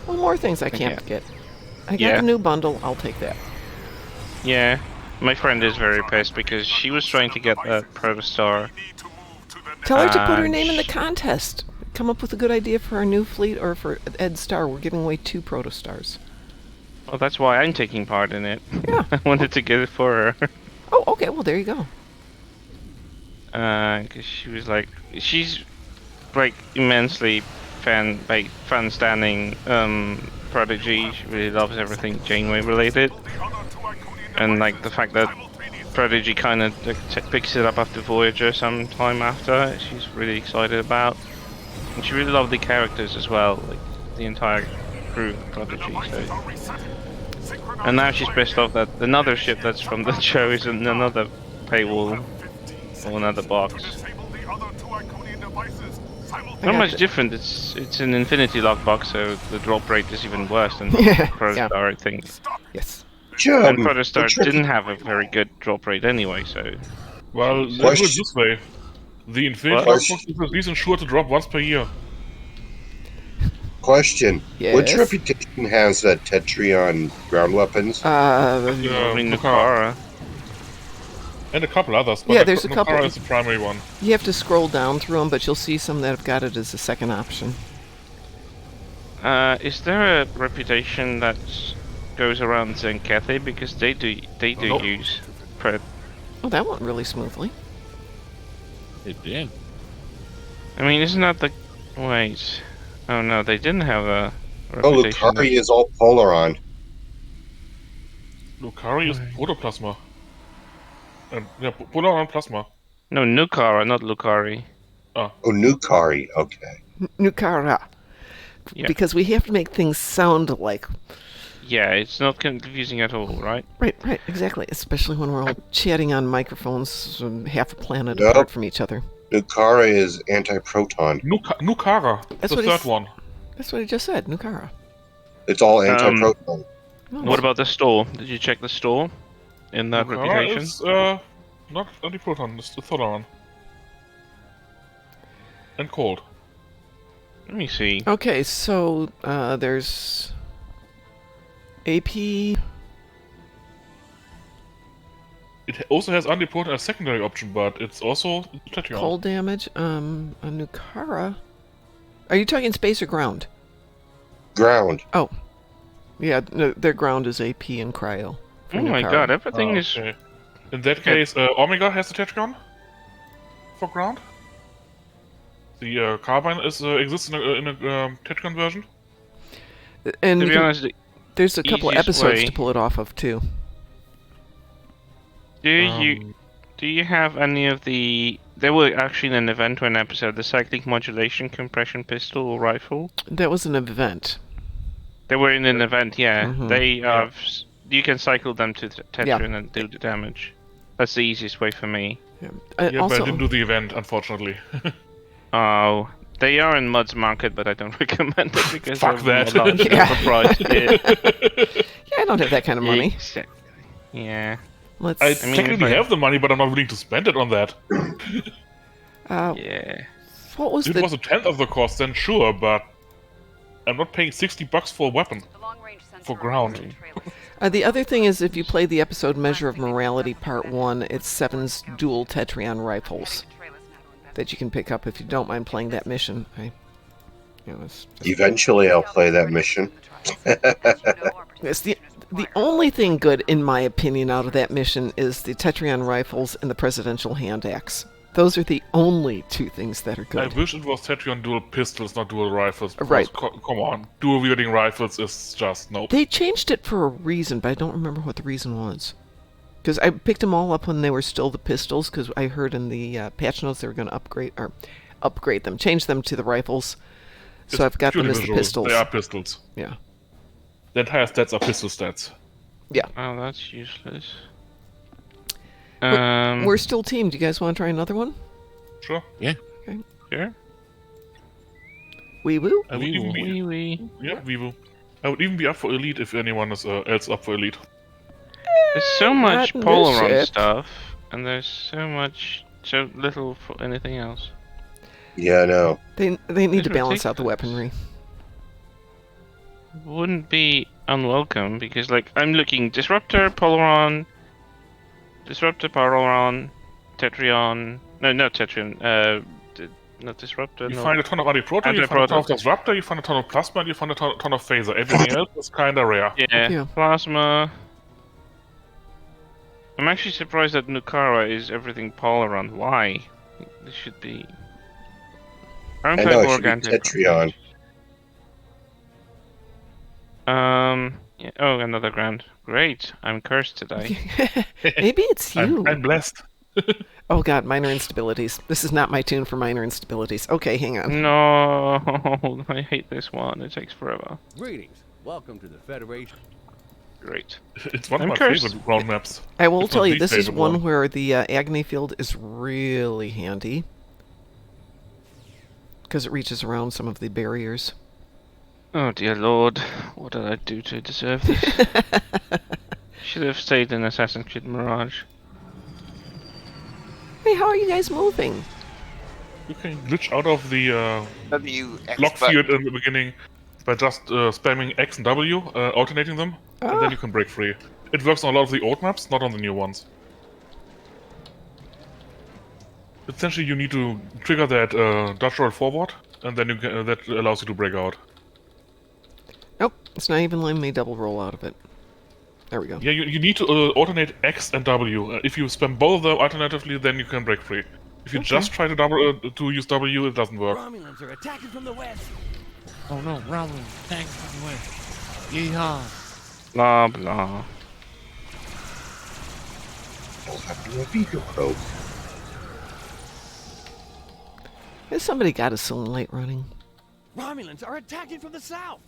One more things I can't get. I got Yeah. the new bundle. I'll take that. Yeah, my friend is very pissed because she was trying to get that Protostar. Tell her to put her And name in the contest. Come up with a good idea for our new fleet or for Ed Star. We're giving away 2 Protostars. Well, that's why I'm taking part in it. Yeah. I wanted to get it for her. Oh, okay. Well, there you go. Because she was like, she's like immensely fan standing Prodigy. She really loves everything Janeway related, and like the fact that Prodigy kind of picks it up after Voyager sometime after, she's really excited about. And she really loved the characters as well, like the entire crew of Prodigy. So. And now she's pissed off that another ship that's from the show is in another paywall or another box. I Not got much the- different. It's an Infinity lockbox, so the drop rate is even worse than Yeah, Protostar, I think. Yes. And Jim, Protostar what's your- didn't have a very good drop rate anyway, so Well, let's What? put it this way. The Infinity What? Lockbox is at least ensured to drop once per year. Question. Yes. Which reputation has Tetrion ground weapons? I mean Nukara. Nukara. And a couple others, but Yeah, the there's a Nukara couple. is the primary one. You have to scroll down through them, but you'll see some that have got it as a second option. Is there a reputation that goes around Zenkethe because they do Nope. use Pred? Oh, that went really smoothly. It did. I mean, isn't that the wait? Oh no, they didn't have a Oh, reputation. Lucari is all Polaron. Lucari is protoplasma. And yeah, Polaron plasma. No, Nukara, not Lucari. Oh, Nukari. Okay. Nukara. Yeah. Because we have to make things sound like. Yeah, it's not confusing at all, right? Right, exactly. Especially when we're all chatting on microphones half a planet Yep. apart from each other. Nukara is anti-proton. Nukara. That's the what third he's- one. That's what I just said, Nukara. It's all anti-proton. No, What about the store? Did you check the store in that Nukara reputation? is not anti-proton. It's the Tholaron. And cold. Let me see. Okay, so there's AP. It also has anti-proton as secondary option, but it's also Tetrion. Cold damage. A Nukara. Are you talking space or ground? Ground. Oh. Yeah, no, their ground is AP and cryo. for Oh my Nukara. god, everything is. Okay. In that case, Omega has the Tetrion for ground. The carbine exists in a Tetrion version. And To you be can- honest, there's a couple easiest episodes way- to pull it off of, too. do you have any of the? There were actually in an event or an episode the cyclic modulation compression pistol or rifle. That was an event. They were in an event, yeah. Mhm. They have. You can cycle them to Yeah. Tetrion and do the damage. That's the easiest way for me. Yeah. Yeah, Also, but I didn't do the event, unfortunately. Oh, they are in Mud's Market, but I don't recommend it because Fuck they're that. a lot Yeah. overpriced. Yeah. yeah, I don't have that kind of money. Exactly. Yeah. Let's. I mean, technically if I- have the money, but I'm not willing to spend it on that. Yeah. What was If the? it was a tenth of the cost, then sure, but I'm not paying $60 for a weapon. For ground. The other thing is, if you play the episode Measure of Morality Part 1, it's 7's dual Tetrion rifles that you can pick up if you don't mind playing that mission. It's Eventually, I'll play that mission. the The only thing good, in my opinion, out of that mission is the Tetrion rifles and the presidential hand axe. Those are the only two things that are I good. wish it was Tetrion dual pistols, not dual rifles. because Right. Come on, dual wielding rifles is just nope. They changed it for a reason, but I don't remember what the reason was. Because I picked them all up when they were still the pistols, because I heard in the patch notes they were going to upgrade them, change them to the rifles. So It's I've got them purely as the visual. pistols. They are pistols. Yeah. The entire stats are pistol stats. Oh, that's useless. We're still teamed. Do you guys want to try another one? Sure. Sure. Wee woo? I would even be, Wee. yeah, Vivo. I would even be up for Elite if anyone is else up for Elite. There's so much not in this Polaron ship. stuff, and there's so little for anything else. Yeah, I know. They need It's to balance out the ridiculous. weaponry. Wouldn't be unwelcome because, like, I'm looking Disruptor, Polaron, Tetrion. No, not Tetrion. Not Disruptor. You no. find a ton of Anti-Proton, you find a ton of Disruptor, you find a ton of Plasma, and you find a ton of Phaser. Everything else is kinda rare. Yeah, Plasma. I'm actually surprised that Nukara is everything Polaron. Why? This should be. I know, it should be Tetrion. Yeah, oh, another ground. Great. I'm cursed today. Maybe it's you. I'm blessed. Oh god, minor instabilities. This is not my tune for minor instabilities. Okay, hang on. No, I hate this one. It takes forever. Greetings. Welcome to the Federation. Great. It's one of I'm my cursed. favorite ground maps. I will It's my tell you, least this is favorite one where the Agony Field is really handy. Because it reaches around some of the barriers. Oh dear lord, what did I do to deserve this? Should have stayed in Assassin's Creed Mirage. Hey, how are you guys moving? You can glitch out of the W X lock button. field in the beginning by just spamming X and W, alternating them, and then you can break free. It works on a lot of the old maps, not on the new ones. Essentially, you need to trigger that Dutch roll forward, and then you can, that allows you to break out. Nope, it's not even letting me double roll out of it. There we go. Yeah, you need to alternate X and W. If you spam both of them alternatively, then you can break free. If you just try to use W, it doesn't work. Romulans are attacking from the west. Oh no, Romulan, thanks for the way. Yeehaw. Blah blah. I'll have to do a vehicle probe. Has somebody got a Silent Light running? Romulans are attacking from the south.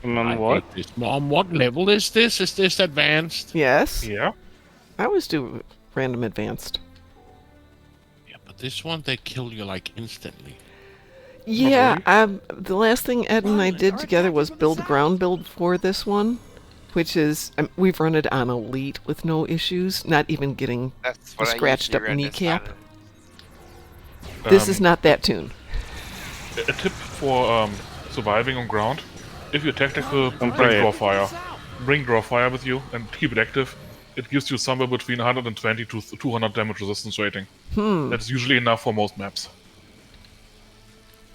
On what? hate this. On what level is this? Is this advanced? Yes. Yeah. I always do random advanced. Yeah, but this one they kill you like instantly. Yeah, the last thing Ed and I did together was build a ground build for this one, which is we've run it on Elite with no issues, not even getting That's a what scratched I up usually run this kneecap. on. This is not that tune. A tip for surviving on ground: if you attack tackle, bring play it. draw fire. Bring draw fire with you and keep it active. It gives you somewhere between 120 to 200 damage resistance rating. That's usually enough for most maps.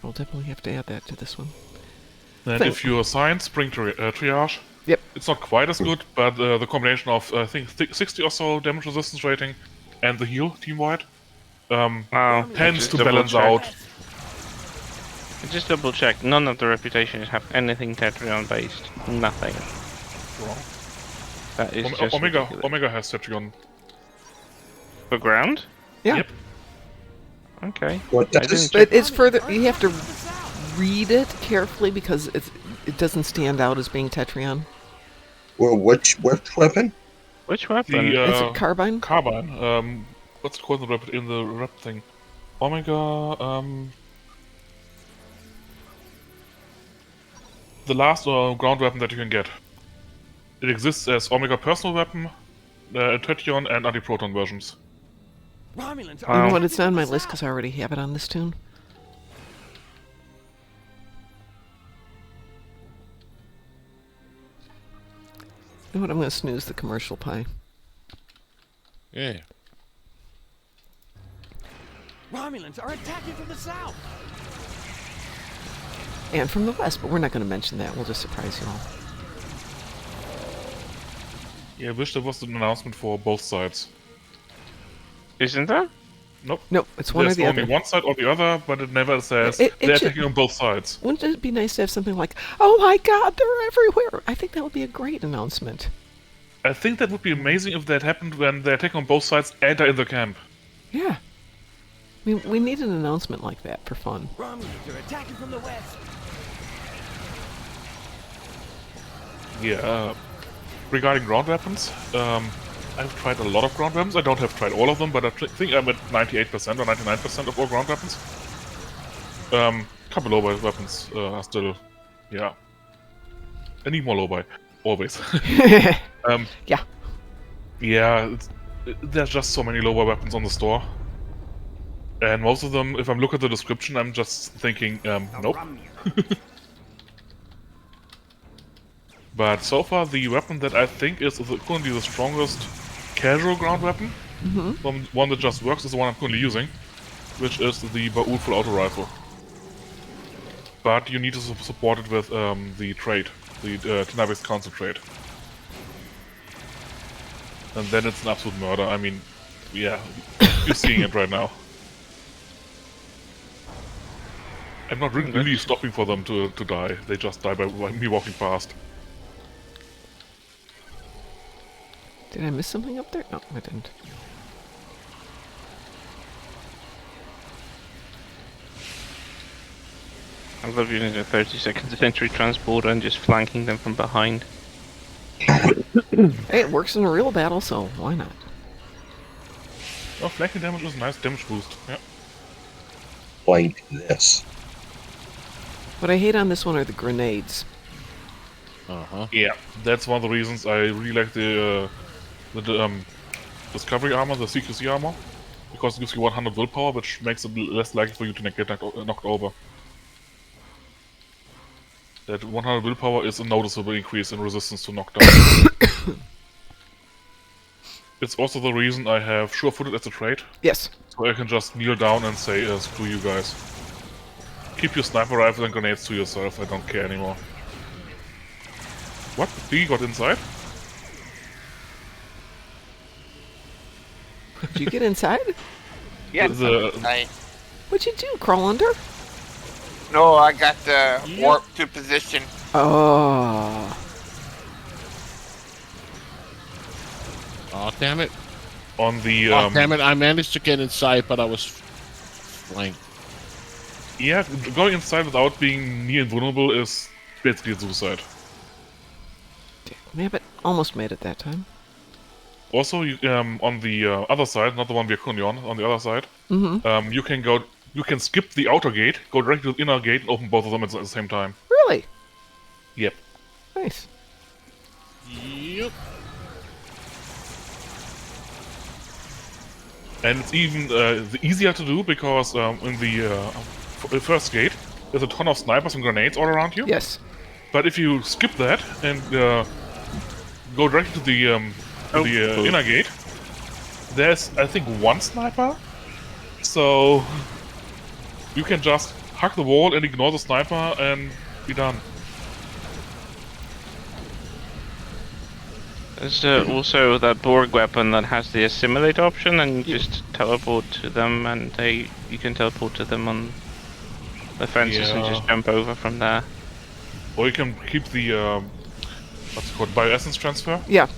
I'll definitely have to add that to this one. And Thank- if you assign spring triage, Yep. it's not quite as good, but the combination of I think 60 or so damage resistance rating and the heal team-wide Wow. tends Just to double balance check. out. Just double check. None of the reputations have anything Tetrion based. Nothing. Wrong. That is just ridiculous. Omega has Tetrion. For ground? Yeah. Yep. Okay. What I does? didn't But it's further. You have to read it carefully because it doesn't stand out as being Tetrion. Well, which weapon? Which weapon? The Is it carbine? carbine. What's it called in the rep thing? Omega. The last ground weapon that you can get. It exists as Omega personal weapon, Tetrion, and anti-proton versions. Romulans You are know what? It's not on my list because I already have it on this tune. You know what? I'm going to snooze the commercial pie. Yeah. Romulans are attacking from the south. And from the west, but we're not going to mention that. We'll just surprise you all. Yeah, I wish there was an announcement for both sides. Isn't there? Nope. No, it's one There's or the only other. one side or the other, but it never says It they're should- attacking on both sides. Wouldn't it be nice to have something like, "Oh my God, they're everywhere"? I think that would be a great announcement. I think that would be amazing if that happened when they attack on both sides and are in the camp. Yeah. I mean, we need an announcement like that for fun. Romulans are attacking from the west. Yeah. Regarding ground weapons, I've tried a lot of ground weapons. I don't have tried all of them, but I think I'm at 98% or 99% of all ground weapons. Couple low weapons are still, yeah. I need more low buy, always. Yeah. Yeah, there's just so many lower weapons on the store. And most of them, if I'm looking at the description, I'm just thinking, nope. But so far, the weapon that I think is currently the strongest casual ground weapon, one that just works, is the one I'm currently using, which is the Baul full auto rifle. But you need to support it with the trait, the Tanabe's council trait. And then it's an absolute murder. I mean, yeah, you're seeing it right now. I'm not really stopping for them to die. They just die by me walking past. Did I miss something up there? No, I didn't. I love using a 32nd century transporter and just flanking them from behind. Hey, it works in a real battle, so why not? Oh, flanking damage is a nice damage boost. Yeah. Blank this. What I hate on this one are the grenades. Yeah, that's one of the reasons I really like the discovery armor, the secrecy armor, because it gives you 100 willpower, which makes it less likely for you to get knocked over. That 100 willpower is a noticeable increase in resistance to knockdown. It's also the reason I have sure-footed as a trait, Yes. so I can just kneel down and say, screw you guys. Keep your sniper rifle and grenades to yourself, I don't care anymore. What? Piggy got inside? Did you get inside? Yeah. The- What'd you do? Crawl under? No, I got the warp to position. Oh. Oh, damn it. On the, Oh, damn it. I managed to get inside, but I was flanked. yeah, going inside without being near invulnerable is basically a suicide. Yeah, but almost made it that time. Also, you, on the other side, not the one we're currently on the other side, you can skip the outer gate, go directly to the inner gate, and open both of them at the same time. Really? Yep. Nice. Yep. And it's even easier to do because in the first gate, there's a ton of snipers and grenades all around you. Yes. But if you skip that and go directly to the inner gate, there's, I think, one sniper. So you can just hug the wall and ignore the sniper and be done. There's also that Borg weapon that has the assimilate option, and you just teleport to them, and you can teleport to them on the fences and just jump over from there. Or you can keep the what's it called, bioessence transfer. Yeah.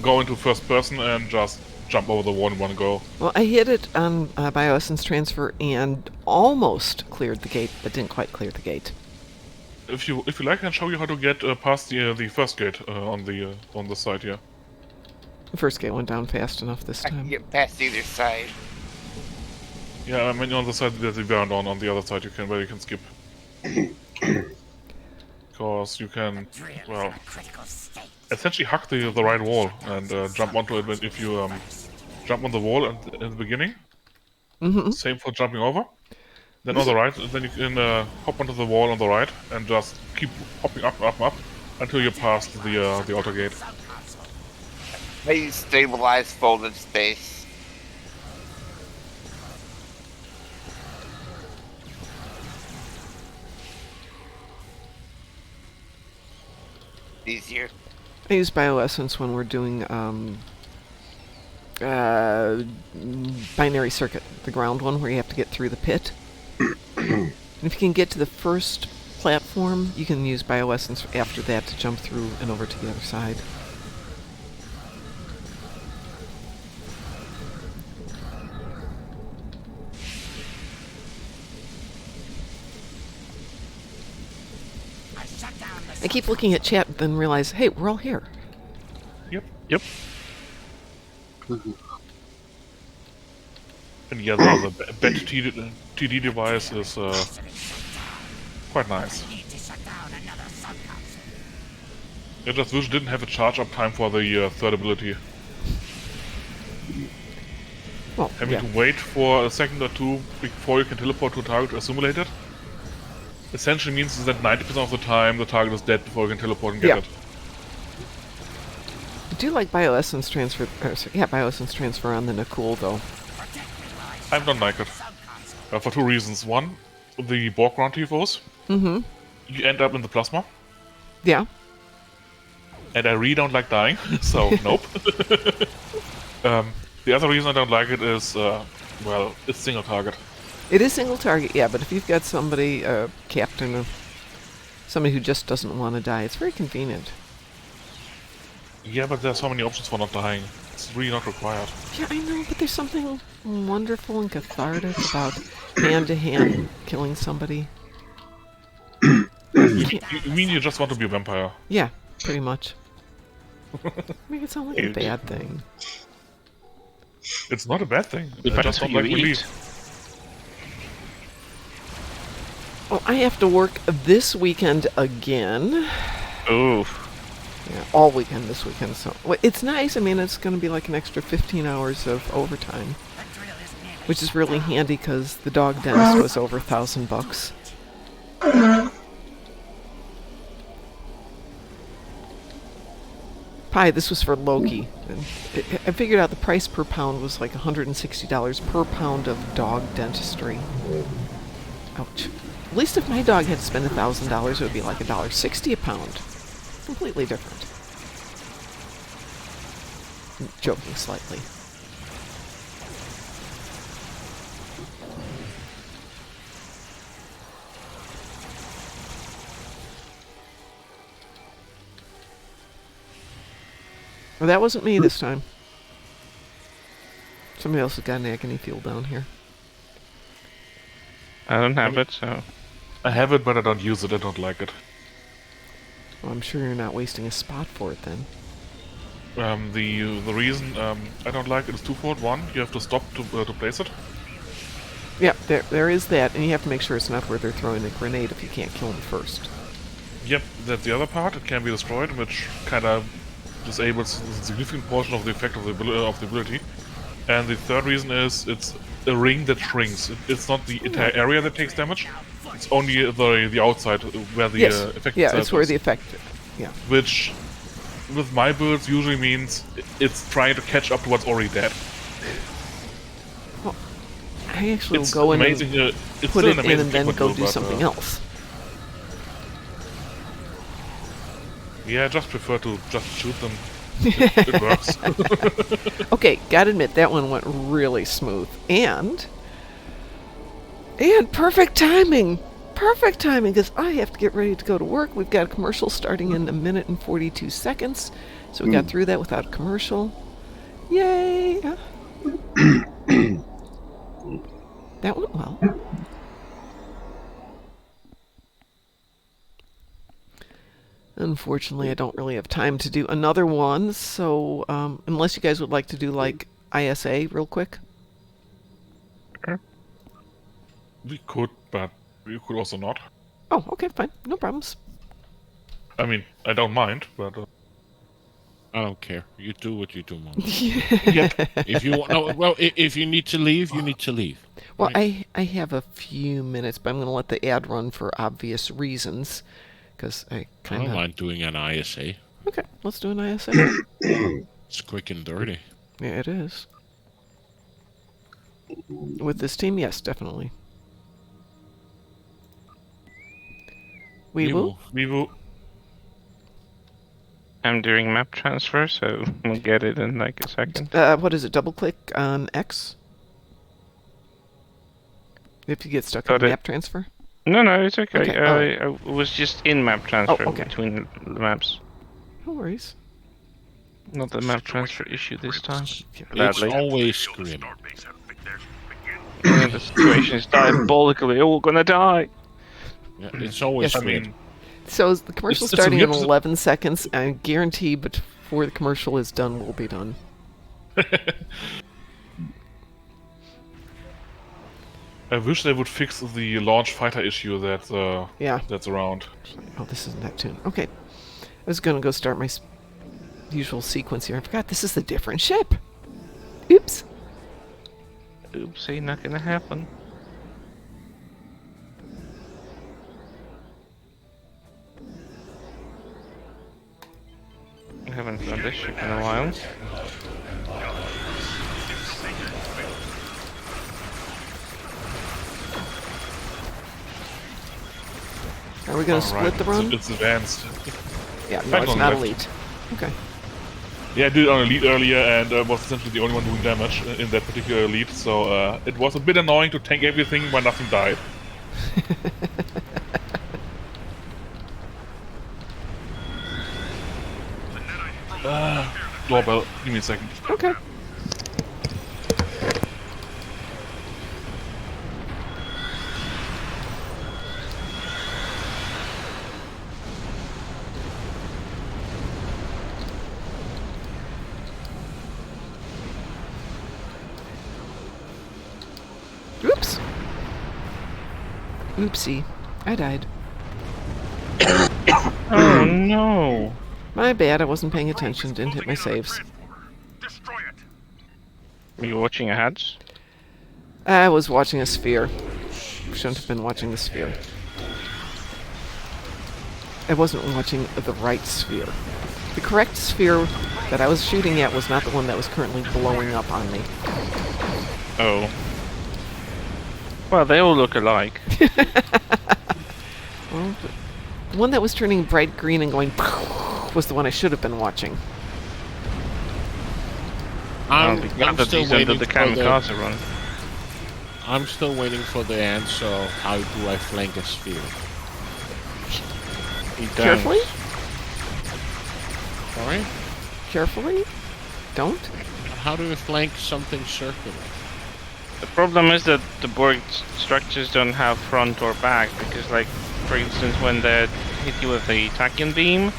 Go into first person and just jump over the wall in one go. Well, I hit it on bioessence transfer and almost cleared the gate, but didn't quite clear the gate. If you like, I can show you how to get past the first gate on the side here. The first gate went down fast enough this I can time. get past either side. Yeah, I mean on the side that we weren't on the other side you can skip. Because you can, well, essentially hug the right wall and jump onto it if you jump on the wall in the beginning. Same for jumping over. Then on the right, then you can hop onto the wall on the right and just keep hopping up until you're past the outer gate. I use stabilized folded space. Easier. I use bioessence when we're doing binary circuit, the ground one where you have to get through the pit. And if you can get to the first platform, you can use bioessence after that to jump through and over to the other side. I keep looking at chat, then realize, hey, we're all here. Yep. And yeah, the bed TD device is quite nice. I just wish it didn't have a charge up time for the third ability. Well, Having to wait for a second or two before you can teleport to a target or assimilate it essentially means that 90% of the time the target is dead before you can teleport and get it. I do like bioessence transfer. Bioessence transfer on the Nakul though. I don't like it. For two reasons. One, the Borg ground TFOs. Mm-hmm. You end up in the plasma. Yeah. And I really don't like dying, so nope. The other reason I don't like it is, well, it's single target. It is single target, yeah, but if you've got somebody, captain, or somebody who just doesn't want to die, it's very convenient. Yeah, but there's so many options for not dying. It's really not required. Yeah, I know, but there's something wonderful and cathartic about hand-to-hand killing somebody. You mean you just want to be a vampire? Yeah, pretty much. Make it sound like a bad thing. It's not a bad thing. I Depends just what don't you like eat. relief. Well, I have to work this weekend again. Ooh. Yeah, all weekend this weekend. So well, it's nice. I mean, it's going to be like an extra 15 hours of overtime, which is really handy because the dog dentist was over $1,000. Pie, this was for Loki. And I figured out the price per pound was like $160 per pound of dog dentistry. Ouch. At least if my dog had to spend $1,000, it would be like $1.60 a pound. Completely different. I'm joking slightly. Well, that wasn't me this time. Somebody else has got an agony field down here. I don't have it, so... I have it, but I don't use it. I don't like it. Well, I'm sure you're not wasting a spot for it then. The reason I don't like it is twofold. One, you have to stop to place it. Yeah, there is that, and you have to make sure it's not where they're throwing the grenade if you can't kill them first. Yep, that's the other part. It can be destroyed, which kind of disables a significant portion of the effect of the ability. And the third reason is it's a ring that shrinks. It's not the entire area that takes damage. It's only the outside where the effect yeah, itself it's where is. the effect. Yeah. Which, with my builds, usually means it's trying to catch up to what's already dead. Well, I actually will It's go in amazing. and It's put still it an in amazing and then technique go build, do but, something else. Yeah, I just prefer to just shoot them. It works. Okay, gotta admit, that one went really smooth. And perfect timing! Perfect timing, because I have to get ready to go to work. We've got a commercial starting in 1 minute and 42 seconds. So we got through that without a commercial. Yay! That went well. Unfortunately, I don't really have time to do another one, so unless you guys would like to do, like, ISA real quick. We could, but we could also not. Oh, okay, fine. No problems. I mean, I don't mind, but... I don't care. You do what you do, Mom. yeah. If you if you need to leave, you need to leave. Well, right? I have a few minutes, but I'm going to let the ad run for obvious reasons, because I I kind don't of... mind doing an ISA. Okay, let's do an ISA. It's quick and dirty. Yeah, it is. With this team, yes, definitely. We will. We will. I'm doing map transfer, so we'll get it in like a second. What is it? Double click on X? If you get stuck Got in it. map transfer? No, it's okay. Okay, alright. I was just in map transfer okay. between the maps. No worries. Not the map transfer issue this time. It's Badly. always grim. The situation is diabolically. Oh, we're gonna die. Yeah, it's always Yes. I grim. mean, So is the commercial It's a starting in weird- 11 seconds. I guarantee before the commercial is done, we'll be done. I wish they would fix the launch fighter issue Yeah. that's around. Oh, this isn't that tune. Okay. I was going to go start my usual sequence here. I forgot this is a different ship. Oops. Oopsie, not gonna happen. I haven't done this ship in a while. Are we going to split Alright, the run? It's advanced. Yeah, no, back it's on not left. elite. Okay. Yeah, I did it on Elite earlier and was essentially the only one doing damage in that particular Elite, so it was a bit annoying to tank everything when nothing died. Doorbell, give me a second. Okay. Oops. Oopsie. I died. Oh no! My bad, I wasn't paying attention, didn't hit my saves. Are you watching ahead? I was watching a sphere. Shouldn't have been watching the sphere. I wasn't watching the right sphere. The correct sphere that I was shooting at was not the one that was currently blowing up on me. Oh. Well, they all look alike. Well, the one that was turning bright green and going was the one I should have been watching. I'm Glad that still he's under waiting the for kamikaze run. I'm still waiting for the answer. How do I flank a sphere? He don't. Carefully? Sorry? Carefully? Don't? How do you flank something circular? The problem is that the Borg structures don't have front or back, because, like, for instance, when they hit you with the tachyon beam,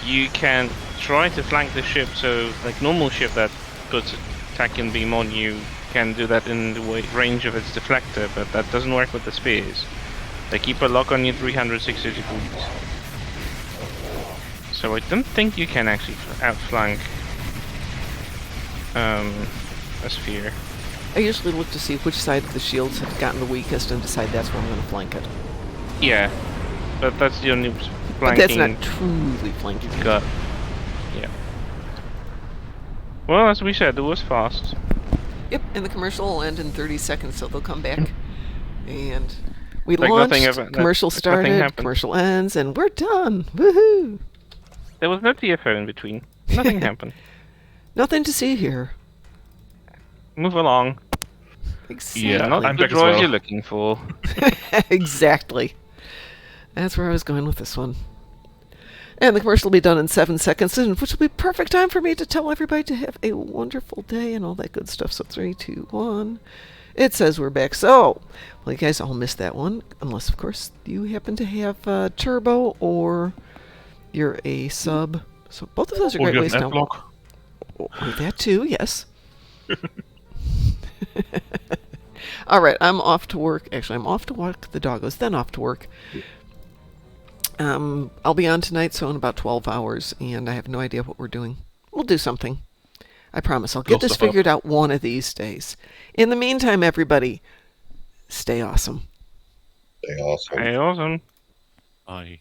you can try to flank the ship, so, like, normal ship that puts a tachyon beam on you can do that in the range of its deflector, but that doesn't work with the spears. They keep a lock on you 360 degrees. So I don't think you can actually outflank a sphere. I usually look to see which side of the shields have gotten the weakest and decide that's where I'm going to flank it. Yeah, but that's the only flanking But that's not truly flanking. you've got. Yeah. Well, as we said, it was fast. Yep, and the commercial will end in 30 seconds, so they'll come back. And we Like launched, nothing ever- commercial like nothing started, happened. commercial ends, and we're done. Woohoo! There was no TFO in between. Nothing happened. Nothing to see here. Move along. Exactly. Yeah, Not I'm the back as droids well. you're looking for. Exactly. That's where I was going with this one. And the commercial will be done in 7 seconds, which will be perfect time for me to tell everybody to have a wonderful day and all that good stuff. So 3, 2, 1. It says we're back. So, well, you guys all missed that one, unless, of course, you happen to have turbo or you're a sub. So both of those are Or great you ways have to an block. Or that too, yes. All right, I'm off to work. Actually, I'm off to walk the doggos, then off to work. I'll be on tonight, so in about 12 hours, and I have no idea what we're doing. We'll do something. I promise. I'll get Blow this stuff up. figured out one of these days. In the meantime, everybody, stay awesome. Stay awesome. Hey, awesome. I